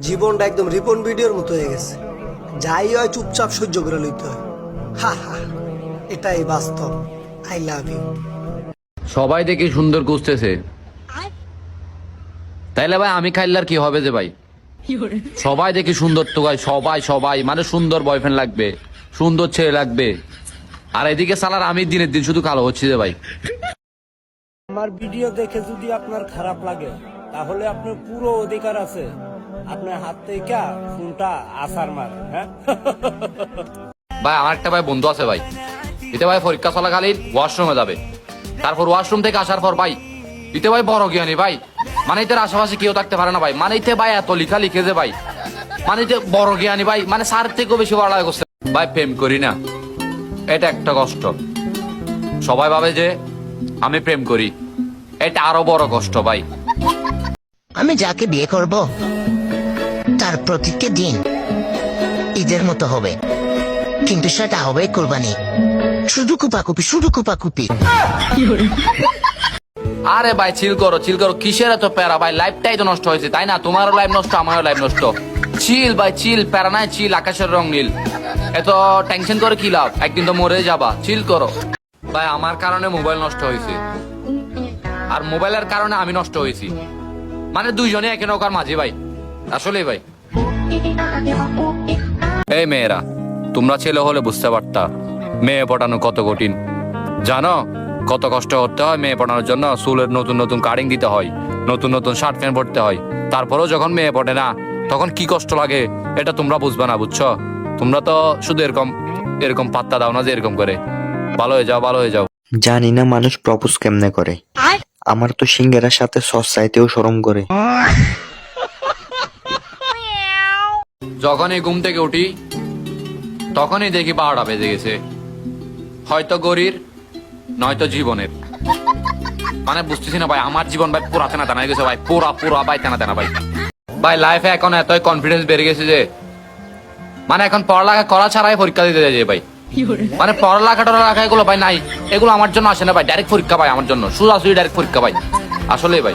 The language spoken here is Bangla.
জীবনটা একদম রিপন ভিডিওর মতো হয়ে গেছে। যাই হয় চুপচাপ সহ্য করে লইতে হয়। হা হা, এটাই বাস্তব। I love you. সবাই দেখি সুন্দর খুঁজতেছে, তাইলে ভাই আমি খাইলে আর কি হবে যে ভাই? সবাই দেখি সুন্দর তো ভাই, সবাই সবাই মানে সুন্দর বয়ফ্রেন্ড লাগবে, সুন্দর ছেলে লাগবে, আর এদিকে সালার আমি দিনের দিন শুধু কালো হচ্ছি যে ভাই। আমার ভিডিও দেখে যদি আপনার খারাপ লাগে তাহলে আপনার পুরো অধিকার আছে আপনার হাত থেকে ফোনটা আসার মার। হ্যাঁ ভাই আমার একটা ভাই বন্ধু আছে ভাই, এতে ভাই পরীক্ষা চলাকালীন ওয়াশরুমে যাবে, তারপর ওয়াশরুম থেকে আসার পর ভাই এতে ভাই বড় জ্ঞানী ভাই, মানে এতে আশেপাশে কেউ থাকতে পারে না ভাই, মানে এতে ভাই এত লিখা লিখে যে ভাই, মানে এতে বড় জ্ঞানী ভাই, মানে স্যার থেকেও বেশি বড় লাগে করছে ভাই। প্রেম করি না, এটা একটা কষ্ট। সবাই ভাবে যে আমি প্রেম করি, এটা আরো বড় কষ্ট ভাই। আমি যাকে বিয়ে করব তার প্রতিটি দিন ঈদের মতো হবে, কিন্তু সেটা হবে কোরবানি। শুধু কুপাকুপি, শুধু কুপাকুপি। আরে ভাই চিল করো চিল করো, কিসের এত প্যারা ভাই? লাইফটাই তো নষ্ট হয়েছে তাই না? তোমারও লাইফ নষ্ট, আমারও লাইফ নষ্ট। চিল ভাই চিল, প্যারা নাই, চিল। আকাশের রং নীল, এত টেনশন করে কি লাভ? একদিন তো মরে যাবা, চিল করো ভাই। আমার কারণে মোবাইল নষ্ট হয়েছে, আর মোবাইলের কারণে আমি নষ্ট হয়েছি, মানে দুইজনে একে নৌকার মাঝে ভাই। আসলে ভাই এই মেয়েরা, তোমরা ছেলে হলে বুঝতে পারতা মেয়ে পটানো কত কঠিন। জানো কত কষ্ট করতে হয় মেয়ে পটানোর জন্য? চুলের নতুন নতুন কাটিং দিতে হয়, নতুন নতুন শার্ট প্যান্ট পরতে হয়, তারপরেও যখন মেয়ে পটে না তখন কি কষ্ট লাগে এটা তোমরা বুঝবে না, বুঝছো? তোমরা তো শুধু এরকম এরকম পাত্তা দাও না যে এরকম করে ভালো হয়ে যাও ভালো হয়ে যাও। জানি না মানুষ প্রপোজ কেমনে করে, আমার তো সিঙ্গারার সাথে সস চাইতেও শরম করে। যখনই ঘুম থেকে উঠি তখনই দেখি 12টা বেজে গেছে, হয়তো গরির নয়তো জীবনের। মানে বুঝতেছি না ভাই, আমার জীবন ভাই পুরা তেনা তেনা গেছে ভাই, পুরা পুরা ভাই তেনা তেনা ভাই। ভাই লাইফে এখন এতই কনফিডেন্স বেড়ে গেছে যে মানে এখন পড়ালেখা করা ছাড়াই পরীক্ষা দিতে যাই ভাই। মানে পড়ালেখা টড়ালেখা এগুলো ভাই নাই, এগুলো আমার জন্য আসে না ভাই। ডাইরেক্ট পরীক্ষা ভাই আমার জন্য, সোজাসুজি ডাইরেক্ট পরীক্ষা ভাই। আসলে ভাই